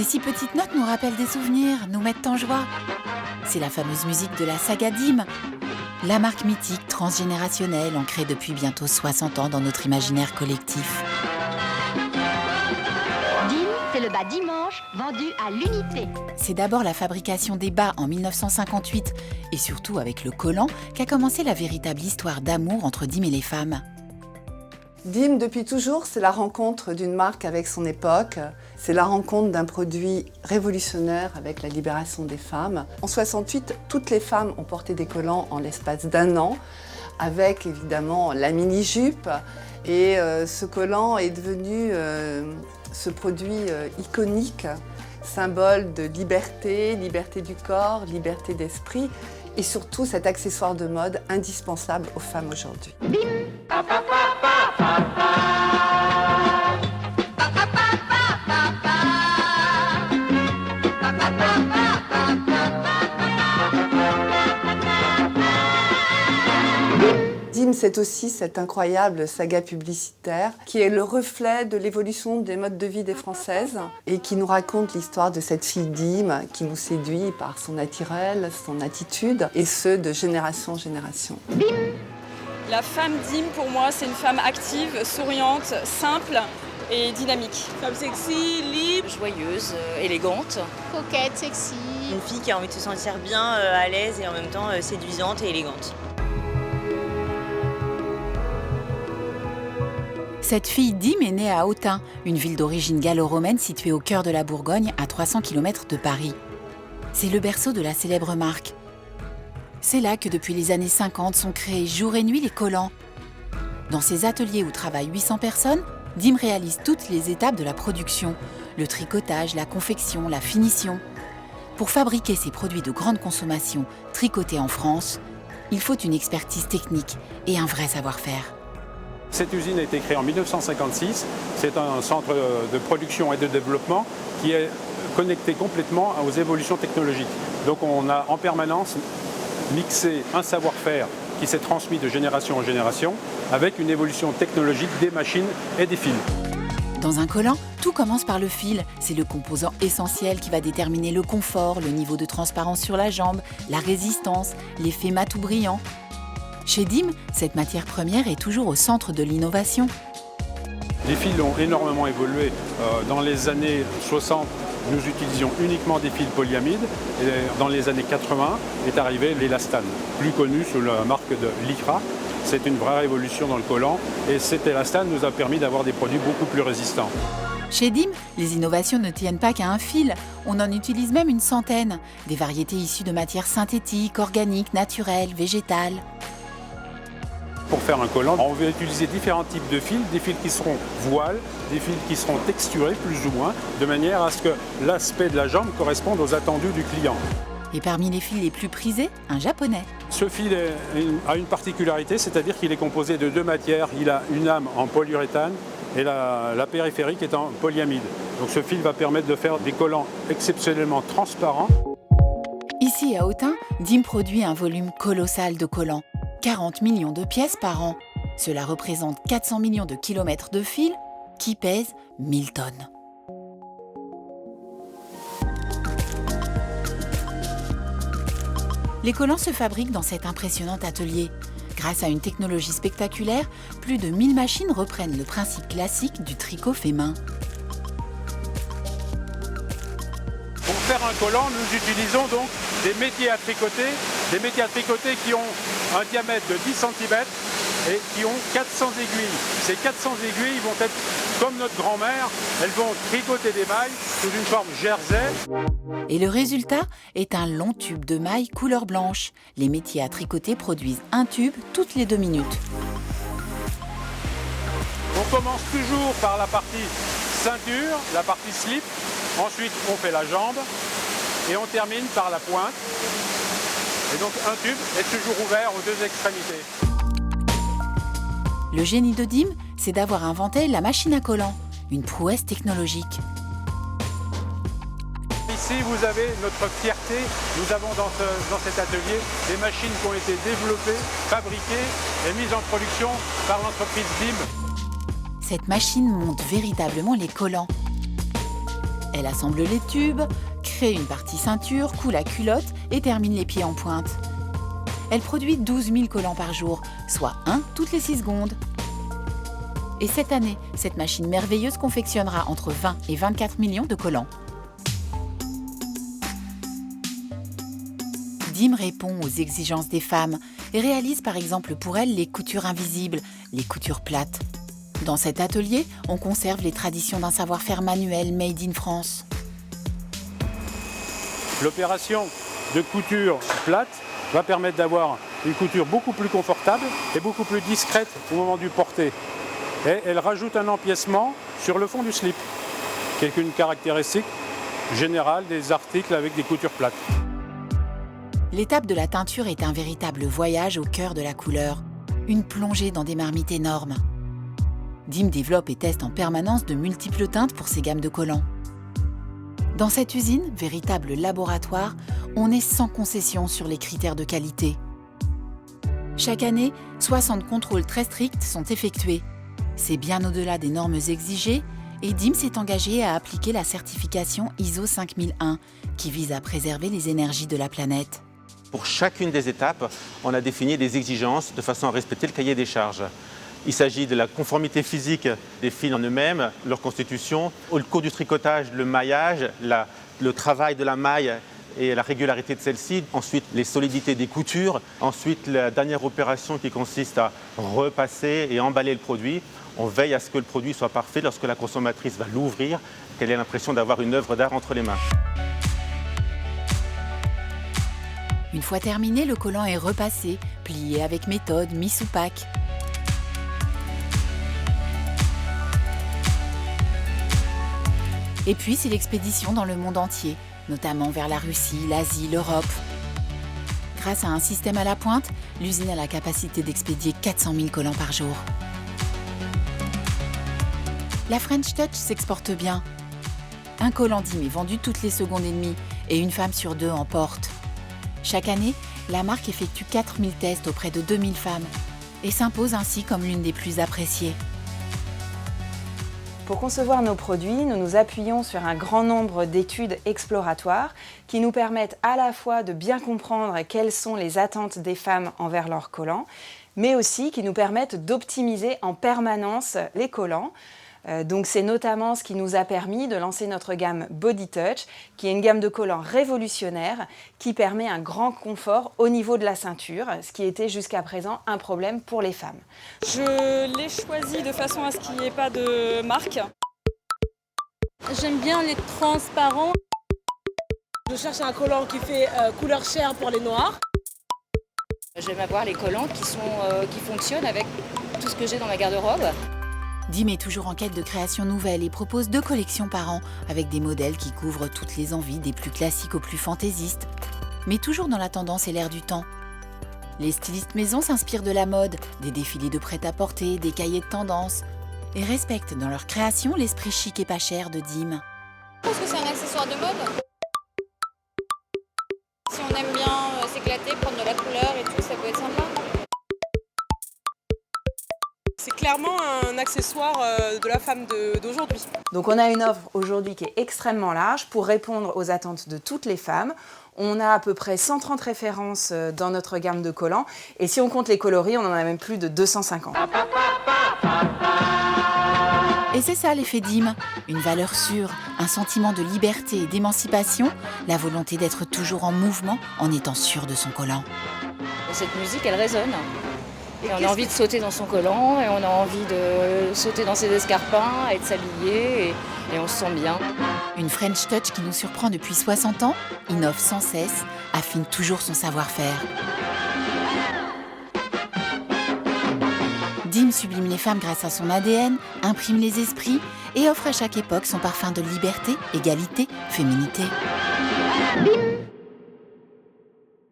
Ces 6 petites notes nous rappellent des souvenirs, nous mettent en joie. C'est la fameuse musique de la saga Dim, la marque mythique transgénérationnelle ancrée depuis bientôt 60 ans dans notre imaginaire collectif. Dim, c'est le bas dimanche, vendu à l'unité. C'est d'abord la fabrication des bas en 1958 et surtout avec le collant qu'a commencé la véritable histoire d'amour entre Dim et les femmes. Dim, depuis toujours, c'est la rencontre d'une marque avec son époque. C'est la rencontre d'un produit révolutionnaire avec la libération des femmes. En 68, toutes les femmes ont porté des collants en l'espace d'1 an, avec évidemment la mini-jupe. Et ce collant est devenu ce produit iconique, symbole de liberté, liberté du corps, liberté d'esprit, et surtout cet accessoire de mode indispensable aux femmes aujourd'hui. Dim, c'est aussi cette incroyable saga publicitaire qui est le reflet de l'évolution des modes de vie des Françaises et qui nous raconte l'histoire de cette fille Dim qui nous séduit par son naturel, son attitude, et ce, de génération en génération. La femme Dim, pour moi, c'est une femme active, souriante, simple et dynamique. Femme sexy, libre, joyeuse, élégante. Coquette, sexy. Une fille qui a envie de se sentir bien, à l'aise et en même temps séduisante et élégante. Cette fille Dim est née à Autun, une ville d'origine gallo-romaine située au cœur de la Bourgogne, à 300 km de Paris. C'est le berceau de la célèbre marque. C'est là que depuis les années 50 sont créés jour et nuit les collants. Dans ces ateliers où travaillent 800 personnes, Dim réalise toutes les étapes de la production, le tricotage, la confection, la finition. Pour fabriquer ces produits de grande consommation tricotés en France, il faut une expertise technique et un vrai savoir-faire. Cette usine a été créée en 1956. C'est un centre de production et de développement qui est connecté complètement aux évolutions technologiques. Donc on a en permanence mixé un savoir-faire qui s'est transmis de génération en génération avec une évolution technologique des machines et des fils. Dans un collant, tout commence par le fil. C'est le composant essentiel qui va déterminer le confort, le niveau de transparence sur la jambe, la résistance, l'effet mat ou brillant. Chez Dim, cette matière première est toujours au centre de l'innovation. Les fils ont énormément évolué. Dans les années 60, nous utilisions uniquement des fils polyamides. Et dans les années 80 est arrivé l'élastane, plus connu sous la marque de Lycra. C'est une vraie révolution dans le collant. Et cet élastane nous a permis d'avoir des produits beaucoup plus résistants. Chez Dim, les innovations ne tiennent pas qu'à un fil. On en utilise même une centaine. Des variétés issues de matières synthétiques, organiques, naturelles, végétales. Pour faire un collant, on va utiliser différents types de fils, des fils qui seront voiles, des fils qui seront texturés plus ou moins, de manière à ce que l'aspect de la jambe corresponde aux attendus du client. Et parmi les fils les plus prisés, un japonais. Ce fil a une particularité, c'est-à-dire qu'il est composé de 2 matières. Il a une lame en polyuréthane et la périphérique est en polyamide. Donc ce fil va permettre de faire des collants exceptionnellement transparents. Ici à Autun, Dim produit un volume colossal de collants. 40 millions de pièces par an. Cela représente 400 millions de kilomètres de fil qui pèsent 1000 tonnes. Les collants se fabriquent dans cet impressionnant atelier. Grâce à une technologie spectaculaire, plus de 1000 machines reprennent le principe classique du tricot fait main. Pour faire un collant, nous utilisons donc des métiers à tricoter qui ont un diamètre de 10 cm et qui ont 400 aiguilles. Ces 400 aiguilles vont être comme notre grand-mère, elles vont tricoter des mailles sous une forme jersey. Et le résultat est un long tube de mailles couleur blanche. Les métiers à tricoter produisent un tube toutes les 2 minutes. On commence toujours par la partie ceinture, la partie slip. Ensuite, on fait la jambe et on termine par la pointe. Et donc, un tube est toujours ouvert aux 2 extrémités. Le génie de Dim, c'est d'avoir inventé la machine à collants, une prouesse technologique. Ici, vous avez notre fierté. Nous avons dans cet atelier des machines qui ont été développées, fabriquées et mises en production par l'entreprise Dim. Cette machine monte véritablement les collants. Elle assemble les tubes, crée une partie ceinture, coud la culotte et termine les pieds en pointe. Elle produit 12 000 collants par jour, soit un toutes les 6 secondes. Et cette année, cette machine merveilleuse confectionnera entre 20 et 24 millions de collants. Dim répond aux exigences des femmes et réalise par exemple pour elles les coutures invisibles, les coutures plates. Dans cet atelier, on conserve les traditions d'un savoir-faire manuel made in France. L'opération de couture plate va permettre d'avoir une couture beaucoup plus confortable et beaucoup plus discrète au moment du porté. Et elle rajoute un empiècement sur le fond du slip, qui est une caractéristique générale des articles avec des coutures plates. L'étape de la teinture est un véritable voyage au cœur de la couleur, une plongée dans des marmites énormes. Dim développe et teste en permanence de multiples teintes pour ses gammes de collants. Dans cette usine, véritable laboratoire, on est sans concession sur les critères de qualité. Chaque année, 60 contrôles très stricts sont effectués. C'est bien au-delà des normes exigées et Dim s'est engagé à appliquer la certification ISO 5001 qui vise à préserver les énergies de la planète. Pour chacune des étapes, on a défini des exigences de façon à respecter le cahier des charges. Il s'agit de la conformité physique des fils en eux-mêmes, leur constitution, au cours du tricotage, le maillage, le travail de la maille et la régularité de celle-ci. Ensuite, les solidités des coutures. Ensuite, la dernière opération qui consiste à repasser et emballer le produit. On veille à ce que le produit soit parfait lorsque la consommatrice va l'ouvrir, qu'elle ait l'impression d'avoir une œuvre d'art entre les mains. Une fois terminé, le collant est repassé, plié avec méthode, mis sous pack. Et puis, c'est l'expédition dans le monde entier, notamment vers la Russie, l'Asie, l'Europe. Grâce à un système à la pointe, l'usine a la capacité d'expédier 400 000 collants par jour. La French Touch s'exporte bien. Un collant Dim est vendu toutes les secondes et demie et une femme sur 2 en porte. Chaque année, la marque effectue 4000 tests auprès de 2000 femmes et s'impose ainsi comme l'une des plus appréciées. Pour concevoir nos produits, nous nous appuyons sur un grand nombre d'études exploratoires qui nous permettent à la fois de bien comprendre quelles sont les attentes des femmes envers leurs collants, mais aussi qui nous permettent d'optimiser en permanence les collants. Donc c'est notamment ce qui nous a permis de lancer notre gamme Body Touch, qui est une gamme de collants révolutionnaire qui permet un grand confort au niveau de la ceinture, ce qui était jusqu'à présent un problème pour les femmes. Je l'ai choisi de façon à ce qu'il n'y ait pas de marque. J'aime bien les transparents. Je cherche un collant qui fait couleur chair pour les noirs. J'aime avoir les collants qui fonctionnent avec tout ce que j'ai dans ma garde-robe. Dim est toujours en quête de créations nouvelles et propose 2 collections par an avec des modèles qui couvrent toutes les envies des plus classiques aux plus fantaisistes, mais toujours dans la tendance et l'air du temps. Les stylistes maison s'inspirent de la mode, des défilés de prêt-à-porter, des cahiers de tendance et respectent dans leur création l'esprit chic et pas cher de Dim. Je pense que c'est un accessoire de mode. Si on aime bien s'éclater, prendre de la couleur et tout, ça peut être sympa. C'est clairement un accessoire de la femme d'aujourd'hui. Donc on a une offre aujourd'hui qui est extrêmement large pour répondre aux attentes de toutes les femmes. On a à peu près 130 références dans notre gamme de collants et si on compte les coloris, on en a même plus de 250. Et c'est ça l'effet Dim, une valeur sûre, un sentiment de liberté et d'émancipation, la volonté d'être toujours en mouvement en étant sûr de son collant. Cette musique, elle résonne. Et on a envie de sauter dans son collant, et on a envie de sauter dans ses escarpins, et de s'habiller, et on se sent bien. Une French Touch qui nous surprend depuis 60 ans, innove sans cesse, affine toujours son savoir-faire. Dim sublime les femmes grâce à son ADN, imprime les esprits et offre à chaque époque son parfum de liberté, égalité, féminité. Bim